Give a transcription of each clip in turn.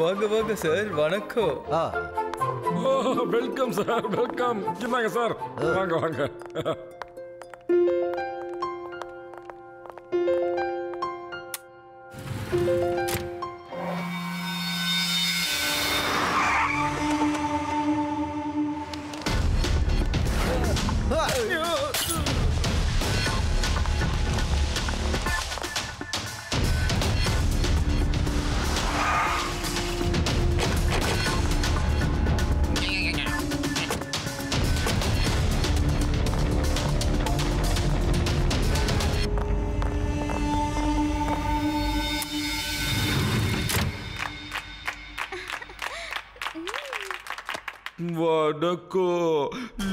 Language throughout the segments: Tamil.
வாங்க வாங்க சார், வணக்கம். Welcome sir, welcome. இந்தாங்க சார், வாங்க வாங்க. Vadako,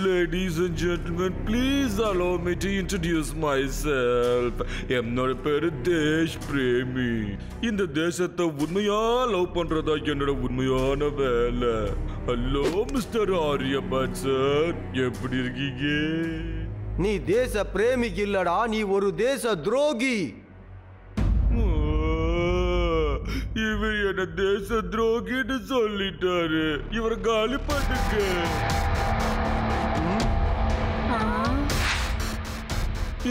ladies and gentlemen, please allow me to introduce myself. என்னோட பேரு தேஷ் பிரேமி. இந்த தேசத்தை உண்மையா லவ் பண்றதா என்னோட உண்மையான வேலை. ஹலோ மிஸ்டர் ஆரியபட் சார், எப்படி இருக்கீங்க? நீ தேச பிரேமி இல்லடா, நீ ஒரு தேச துரோகி. இவர் என்ன தேச துரோகின்னு சொல்லிட்டாரு. இவர் காலி பண்ணுங்க.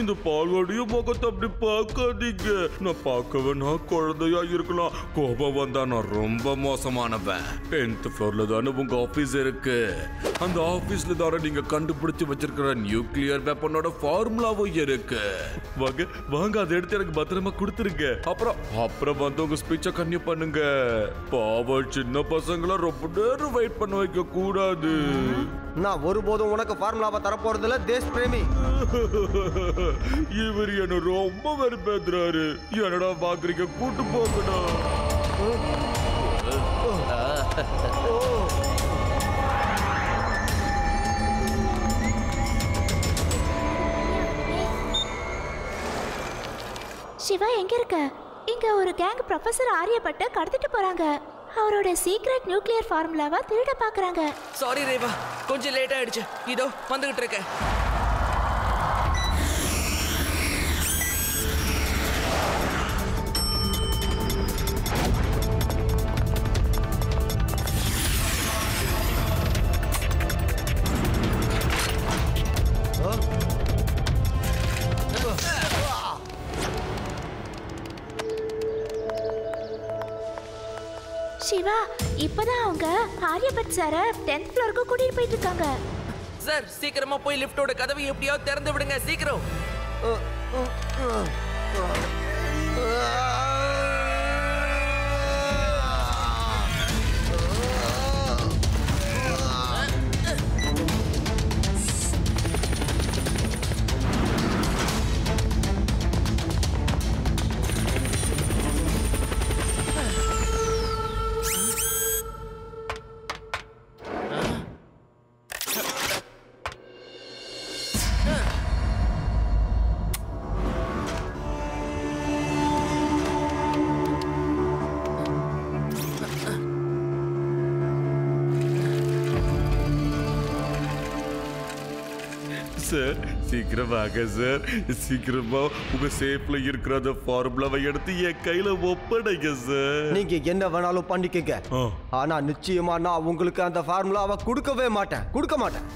இந்த பால்வாடிய முகத்தை அப்படி பார்க்காதீங்க. நான் பார்க்கவே நான் குழந்தையா இருக்கலாம், கோபம் வந்தா நான் ரொம்ப மோசமானவன். 10th ஃப்ளோர்ல தானே உங்க ஆபீஸ் இருக்கு. அந்த ஆபீஸ்ல தானே நீங்க கண்டுபிடிச்சு வச்சிருக்கிற நியூக்ளியர் வெப்பனோட ஃபார்முலாவும் இருக்கு. வாங்க வாங்க, அதை எடுத்து எனக்கு பத்திரமா கொடுத்துருங்க. அப்புறம் வந்து உங்க ஸ்பீச்சை கன்னியூ பண்ணுங்க. பாவம் சின்ன பசங்களை ரொம்ப நேரம் வெயிட் பண்ண வைக்க கூடாது. நான் ஒருபோதும் உனக்கு ஃபார்முலாவை தரப்போறதுல தேஷ் பிரேமி. இவர் என்ன ரொம்ப வெறுப்பேத்துறாரு. என்னடா பாக்குறீங்க, கூட்டு போகணும். சிவா எங்க இருக்க? இங்க ஒரு கேங் ப்ரொஃபசர் ஆரியப்பட்ட கடத்திட்டு போறாங்க. அவரோட சீக்ரெட் நியூக்ளியர் ஃபார்முலாவை திருட பாக்குறாங்க. சாரி ரேவா, கொஞ்சம் லேட் ஆயிடுச்சு. இதோ வந்துகிட்டு இருக்கேன். சிவா, இப்பதான் அவங்க ஆரியபட் சார 10th ஃப்ளோருக்கு கூட்டிட்டு போயிட்டு இருக்காங்க. சார், சீக்கிரமா போய் லிஃப்டோட கதவை எப்படியாவது திறந்து விடுங்க, சீக்கிரம். சார் சீக்கிரம் வாங்க சார், சீக்கிரமா உங்க சேஃப்ல இருக்கிற அந்த ஃபார்முலாவை எடுத்து என் கையில ஒப்படைங்க சார். நீங்க என்ன வேணாலும் பண்ணிக்கங்க, ஆனா நிச்சயமா நான் உங்களுக்கு அந்த ஃபார்முலாவை கொடுக்கவே மாட்டேன், கொடுக்க மாட்டேன்.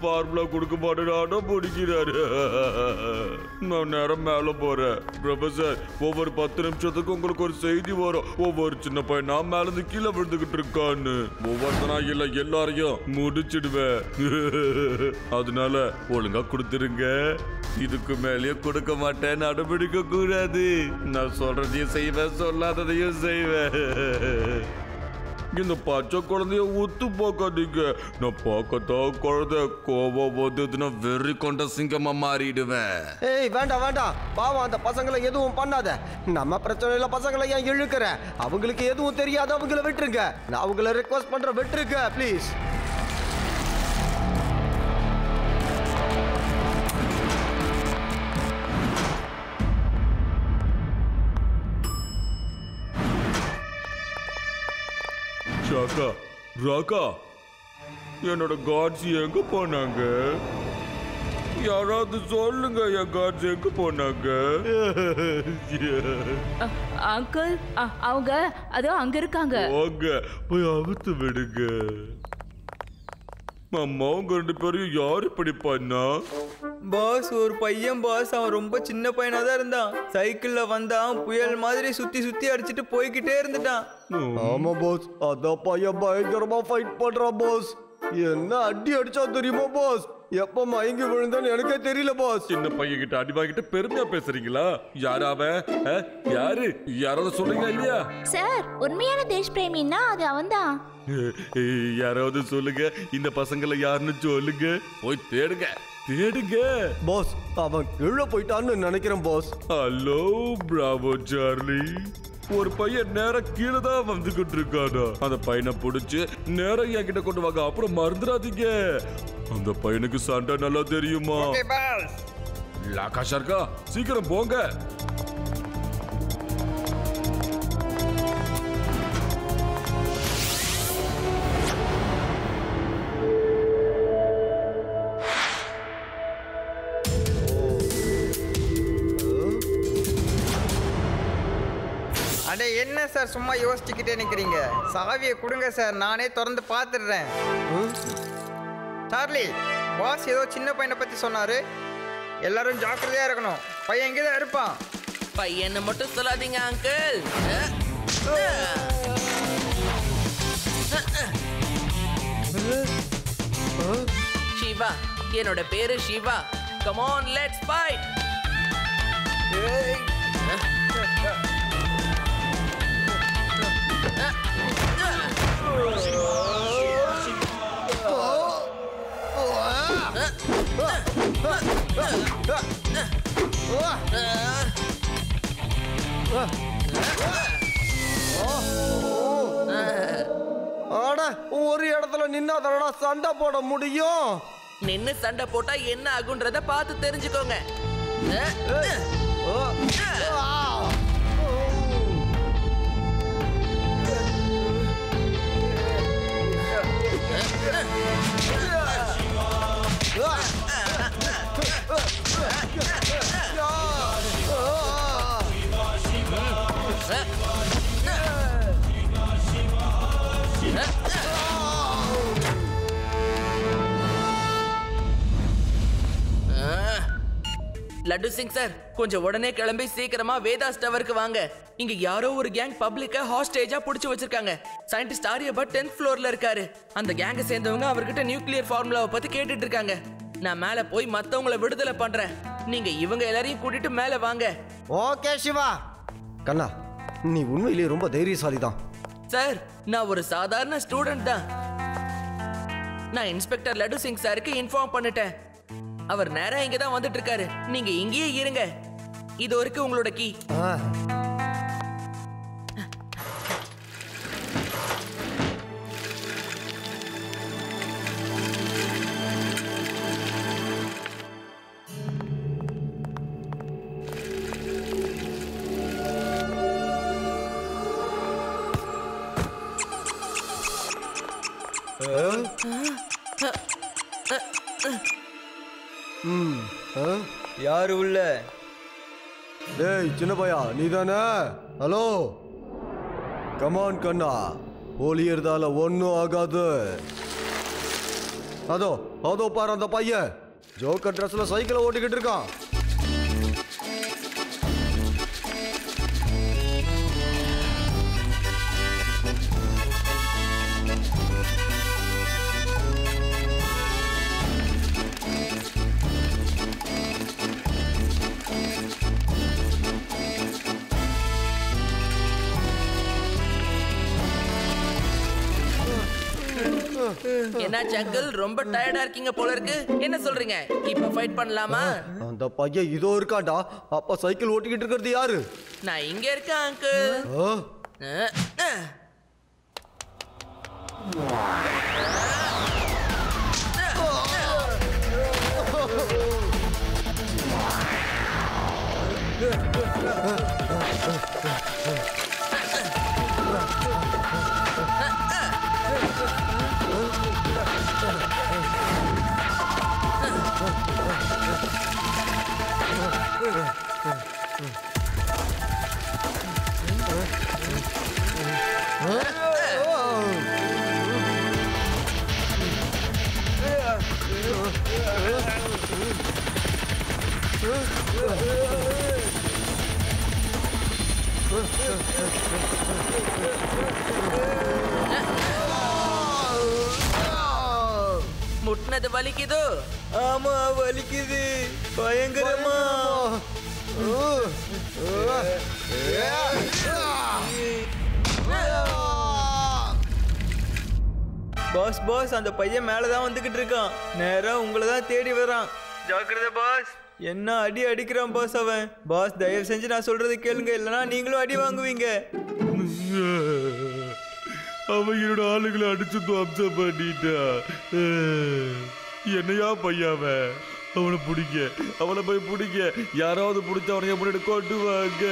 ஃபார்முலா கொடுக்க மாட்டேன் பிடிக்கிறாரு. நான் நேரம் மேல போறேன். ப்ரொஃபசர், ஒவ்வொரு 10 நிமிஷத்துக்கு உங்களுக்கு ஒரு செய்தி வரும். ஒவ்வொரு சின்ன பையன் நான் மேல இருந்து கீழே விழுந்துகிட்டு இருக்கான்னு. ஒவ்வொருத்தனா இல்ல எல்லாரையும் முடிச்சிடுவேன். அதனால ஒழுங்கா கொடுத்துருங்க. இதுக்கு மேலேயே கொடுக்க மாட்டேன், அடம்பிடிக்க கூடாது. நான் சொல்றதையும் செய்வேன், சொல்லாததையும் செய்வேன். இந்த பச்சை குழந்தைய ஒத்து பார்க்காதீங்க. நான் பார்க்கத்தான் குழந்தை, கோபம் வந்ததுன்னா வெறி கொண்ட சிங்கமா மாறிடுவேன். ஏய் வேண்டாம் வேண்டாம், பாவம் அந்த பசங்களை எதுவும் பண்ணாத. நம்ம பிரச்சனையில பசங்களை ஏன் இழுக்கிற? அவங்களுக்கு எதுவும் தெரியாது, அவங்கள விட்டுருங்க. நான் அவங்கள ரெக்வஸ்ட் பண்றேன், விட்டுருங்க ப்ளீஸ். ராகா, ராகா, என்னோட காட்ஸ் எங்க போனாங்க? யாராவது சொல்லுங்க, என் காட்ஸ் எங்க போனாங்க? அங்கிள் அவங்க அதோ அங்க இருக்காங்க. போங்க போய் அவுத்து விடுங்க. அம்மா உங்க 2 பேரையும் யார் இப்படி பண்ணா? பாஸ் ஒரு பையன் பாஸ், அவன் ரொம்ப சின்ன பையனா தான் இருந்தான். சைக்கிள்ல வந்தான், புயல் மாதிரி சுத்தி சுத்தி அடிச்சிட்டு போய்கிட்டே இருந்துட்டான். ஆமா பாஸ், அத பையன் பயங்கரமா ஃபைட் பண்றான் பாஸ். என்ன அடி அடிச்சா தெரியுமா பாஸ்? எப்ப மயங்கி விழுந்தான்னு எனக்கே தெரியல பாஸ். சின்ன பையன் கிட்ட அடி வாங்கிட்டு பெருமையா பேசுறீங்களா? யாரு அவன்? யாரு? யாராவது சொல்லுங்க இல்லையா? சார், உண்மையான தேஷ் பிரேமின்னா அது அவன்தான். யாராவது சொல்லுங்க, இந்த பசங்களை யாருன்னு சொல்லுங்க. போய் தேடுங்க தேடுங்க. பாஸ், அவன் கீழே போயிட்டான்னு நினைக்கிறேன் பாஸ். Hello Bravo Charlie. ஒரு பையன் நேரா கீழே தான் வந்துகிட்டு இருக்கானா? அந்த பையனை பிடிச்சு நேரா என்கிட்ட கொண்டு வாங்க, அப்புறம் மறந்துடாதீங்க. அந்த பையனுக்கு சண்டை நல்லா தெரியுமா? லாகாஷா இருக்கா? சீக்கிரம் போங்க. அடே என்ன சார் சும்மா யோசிச்சுக்கிட்டே நிற்கிறீங்க? சாவியை கொடுங்க சார், நானே திறந்து பார்த்துடுறேன். சார்லி, பாஸ் ஏதோ சின்ன பையனை பற்றி சொன்னார். எல்லாரும் ஜாக்கிரதையாக இருக்கணும். பையன் இங்கே தான் இருப்பான். பையனை மட்டும் சொல்லாதீங்க அங்கிள். சிவா, என்னோட பேரு Shiva. Come on, let's fight. ஆட, ஒரு இடத்துல நின்னாதடா சண்டை போட முடியும். நின்னு சண்டை போட்டா என்ன ஆகுன்றத பார்த்து தெரிஞ்சுக்கோங்க. லட்டு சிங் சார், கொஞ்சம் உடனே கிளம்பி சீக்கிரமா வேதாஸ் டவருக்கு வாங்க. இங்க யாரோ ஒரு கேங் பப்ளிக்க ஹாஸ்டேஜா புடிச்சு வச்சிருக்காங்க. சயின்டிஸ்ட் ஆரியபட் 10th ஃப்ளோர்ல இருக்காரு. அந்த கேங்க சேர்ந்தவங்க அவர்கிட்ட நியூக்ளியர் ஃபார்முலாவை பத்தி கேட்டுட்டு இருக்காங்க. நான் மேல போய் மத்தவங்கள விடுதலை பண்றேன். நீங்க இவங்க எல்லாரையும் கூட்டிட்டு மேல வாங்க. ஓகே சிவா. கண்ணா, நீ உண்மையிலேயே ரொம்ப தைரியசாலி தான். சார், நான் ஒரு சாதாரண ஸ்டூடெண்ட் தான். நான் இன்ஸ்பெக்டர் லட்டு சிங் சாருக்கு இன்ஃபார்ம் பண்ணிட்டேன். அவர் நேரா இங்க தான் வந்துட்டு இருக்காரு. நீங்க இங்கேயே இருங்க. இது வரைக்கும் உங்களோட கீ. யாரு உள்ள? டேய் சின்ன பையா, நீதானே? ஹலோ, கமான் கண்ணா, போலியறதால ஒன்னும் ஆகாது. அதோ அதோ பாரு, அந்த பையன் ஜோக்கர் ட்ரெஸ்ல சைக்கிளை ஓட்டிக்கிட்டு இருக்கான். என்ன அங்கிள், ரொம்ப டயர்டா இருக்கீங்க போல இருக்கு. என்ன சொல்றீங்க, இப்ப ஃபைட் பண்ணலாமா? அந்த பையன் இதோ இருக்காண்டா. அப்ப சைக்கிள் ஓட்டிக்கிட்டு இருக்கிறது யாரு? நான் இங்க இருக்கேன் அங்கிள். முட்டினது வலிக்குதோ? ஆமா வலிக்குது பயங்கரமா. பாஸ் பாஸ் அந்த பையன் மேலதான் வந்துகிட்டு இருக்கான். நேரா உங்களை தான் தேடி வரான். ஜாக்கிரதை பாஸ். என்ன அடி அடிக்கிறான் பாஸ் அவன். பாஸ் தயவு செஞ்சு நான் சொல்றது கேளுங்க, இல்லைன்னா நீங்களும் அடி வாங்குவீங்க. அவன் என்னோட ஆளுகளை அடிச்சு துவம்சம் பண்ணிட்டா. என்னையா பையாவ, அவனை பிடிக்க, அவனை போய் பிடிக்க. யாராவது பிடிச்ச அவனை எப்படி கொண்டு வாங்க.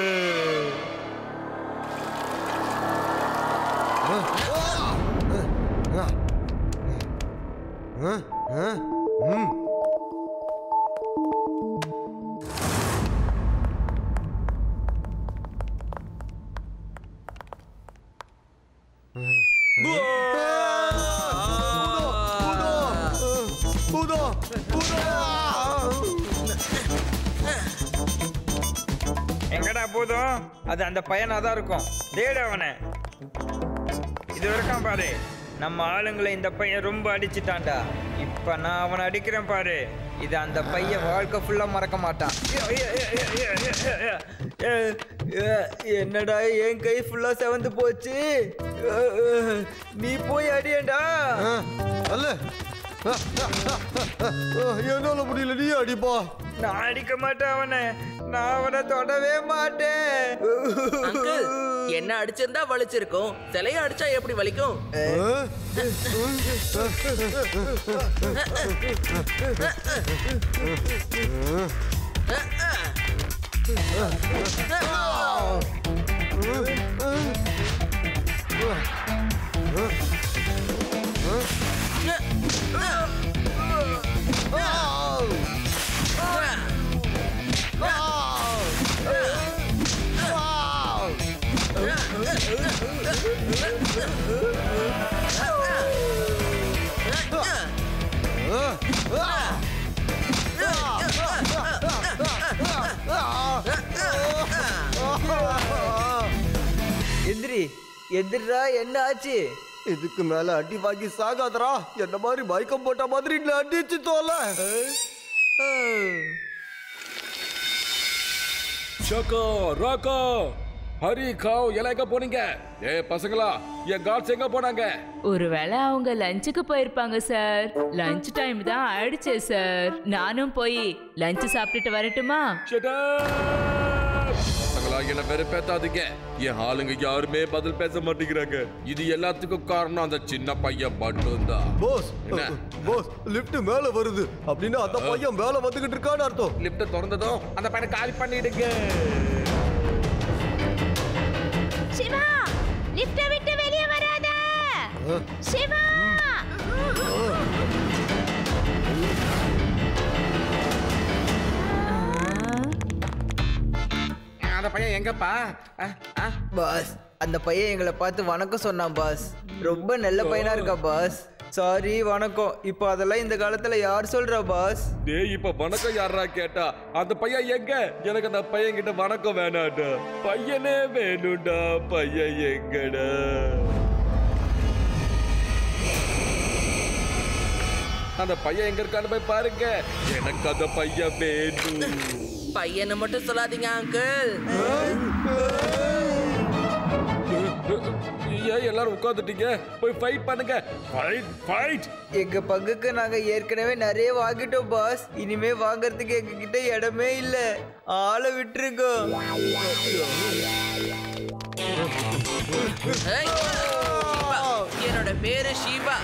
எங்கடா போதும்? அது அந்த பையனா தான் இருக்கும். தேடு அவனை. இது வரைக்கும் பாரு, நம்ம ஆளுங்களை இந்த பையன் ரொம்ப அடிச்சிட்டான்டா. இப்ப நான் அவனை அடிக்கிறேன் பாரு. இது அந்த பையன் வாழ்க்கை ஃபுல்லா மறக்க மாட்டான். என்னடா என் கை ஃபுல்லா செவந்து போச்சு. நீ போய் அடியண்டா. அல்ல என்னால முடியல, நீ அடிப்பா. நான் அடிக்க மாட்டேன் அவனை. நான் அவனை தொடவே மாட்டேன். அங்கிள், என்ன அடிச்சிருந்தா வலிச்சிருக்கும். சிலைய அடிச்சா எப்படி வலிக்கும்? எந்திரி எந்திரா, என்ன ஆச்சு? இதுக்கு மேல அடி வாங்கி சாகாதரா. என்ன மாதிரி மயக்கம் போட்ட மாதிரி இல்ல, அடிச்சு தோல. ஷோகோ, ராகோ, ஹரி, காவ் எல்லாம் எங்க போனீங்க? ஏ பசங்களா, என் கார்ட்ஸ் எங்க போனாங்க? ஒருவேளை அவங்க லஞ்சுக்கு போயிருப்பாங்க சார். லஞ்ச் டைம் தான் ஆயிடுச்சு சார். நானும் போய் லஞ்ச் சாப்பிட்டுட்டு வரட்டுமா? பசங்களா, என்ன வெறுப்பேத்தாதீங்க. என் ஆளுங்க யாருமே பதில் பேச மாட்டேங்கிறாங்க. இது எல்லாத்துக்கும் காரணம் அந்த சின்ன பையன் மட்டும்தான். போஸ், போஸ், லிஃப்ட் மேல வருது அப்படின்னு அந்த பையன் மேல வந்துகிட்டு இருக்கான்னு அர்த்தம். லிஃப்ட் திறந்ததும் அந்த பையனை காலி பண்ணிடுங்க. சிவா, லிஃப்ட விட்டு வெளியே வராத. சிவா, அந்த பையன் எங்கப்பா? பாஸ், அந்த பையன் எங்களை பார்த்து வணக்கம் சொன்னான் பாஸ். ரொம்ப நல்ல பையனா இருக்கா பாஸ். சாரி, வணக்கம். இப்போ அதெல்லாம் இந்த காலத்துல யார் சொல்றா பாஸ்? டேய், இப்ப வணக்கம் யாரா கேட்டா? அந்த பையன் எங்க? எனக்கு அந்த பையன் கிட்ட வணக்கம் வேணாடா. பையனே வேணும்டா. பையன் எங்கடா? அந்த பையன் எங்க இருக்கான்னு போய் பாருங்க. எனக்கு அந்த பையன் வேணும். பையனை மட்டும் சொல்லாதீங்க அங்கிள். ஏன் எல்லாரும் உட்கார்ந்துட்டீங்க? போய் ஃபைட் பண்ணுங்க. Fight, fight. எங்க பங்குக்கு நாங்க ஏற்கனவே நிறைய வாங்கிட்டோம் பாஸ். இனிமே வாங்குறதுக்கு எங்க கிட்ட இடமே இல்ல. ஆளை விட்டுருங்க. ஏய், ஷீபா. என்னோட பேரு ஷீபா.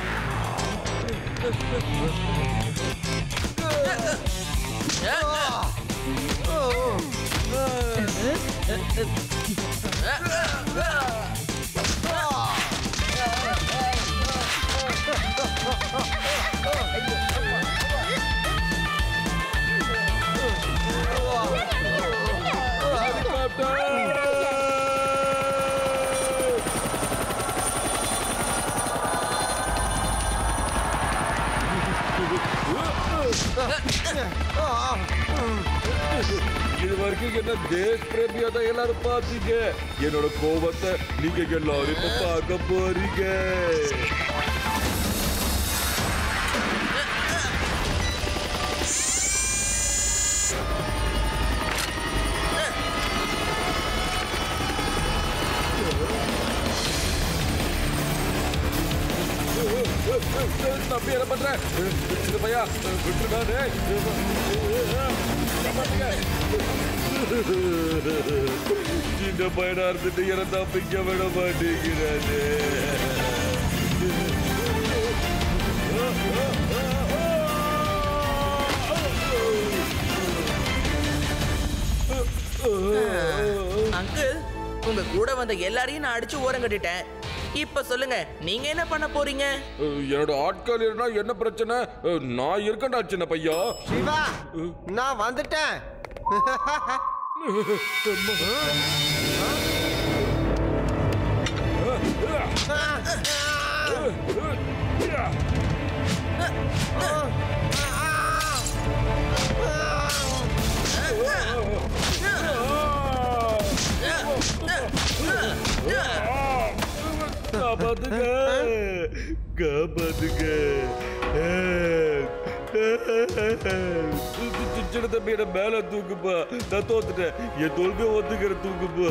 இது வரைக்கும் என்ன தேஷ் பிரேமியா தான் எல்லாரும் பார்த்தீங்க. என்னோட கோபத்தை நீங்க எல்லாரும் இப்ப பார்க்க போறீங்க. தம்பி என்ன பண்ற? விட்டு பையா, விட்டுடாதே. சின்ன பையனா இருந்துட்டு என்ன தப்பிக்க விட மாட்டேங்கிறானே. அங்கிள், உங்க கூட வந்த எல்லாரையும் நான் அடிச்சு ஓரம் கட்டிட்டேன். இப்ப சொல்லுங்க, நீங்க என்ன பண்ண போறீங்க? என்னோட ஆட்கள் இருந்தா என்ன பிரச்சனை? நான் இருக்கேன்டா சின்ன பையா. சிவா, நான் வந்துட்டேன். காப்பாத்துங்க, காப்பாத்துங்க. சின்ன தம்பி என்ன மேல தூக்குப்பா. நான் தோத்துட்டேன். என் தோல்வியை ஒத்துக்கிற தூக்குப்பா.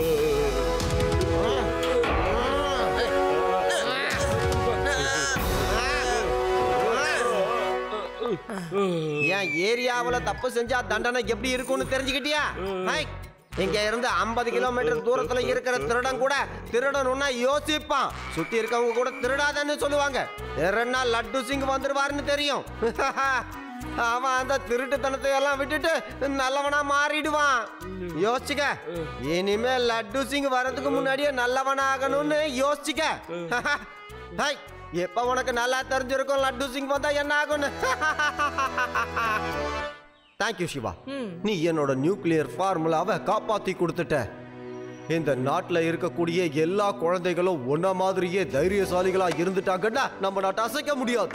என் ஏரியாவுல தப்பு செஞ்சா தண்டனை எப்படி இருக்கும்னு தெரிஞ்சுக்கிட்டியா? இங்க இருந்து 50 கிலோமீட்டர் தூரத்துல இருக்கிற திருடன் கூட திருடணும்னா யோசிப்பான். சுத்தி இருக்கவங்க கூட திருடாதன்னு சொல்லுவாங்க. திருடனா லட்டு சிங் வந்துருவாருன்னு தெரியும். அவன் அந்த திருட்டுத்தனத்தை எல்லாம் விட்டுட்டு நல்லவனா மாறிடுவான். யோசிச்சுக்க. இனிமே லட்டு சிங் வர்றதுக்கு முன்னாடியே நல்லவனாகணும்னு யோசிச்சுக்க. எப்ப உனக்கு நல்லா தெரிஞ்சிருக்கும் லட்டு சிங் வந்தா என்ன ஆகும்னு. தேங்க்யூ சிவா. நீ என்னோட நியூக்ளியர் ஃபார்முலாவை காப்பாத்தி கொடுத்துட்ட. இந்த நாட்டில் இருக்கக்கூடிய எல்லா குழந்தைகளும் ஒன்ன மாதிரியே தைரியசாலிகளா இருந்துட்டாங்கன்னா நம்ம நாட்டை அசைக்க முடியாது.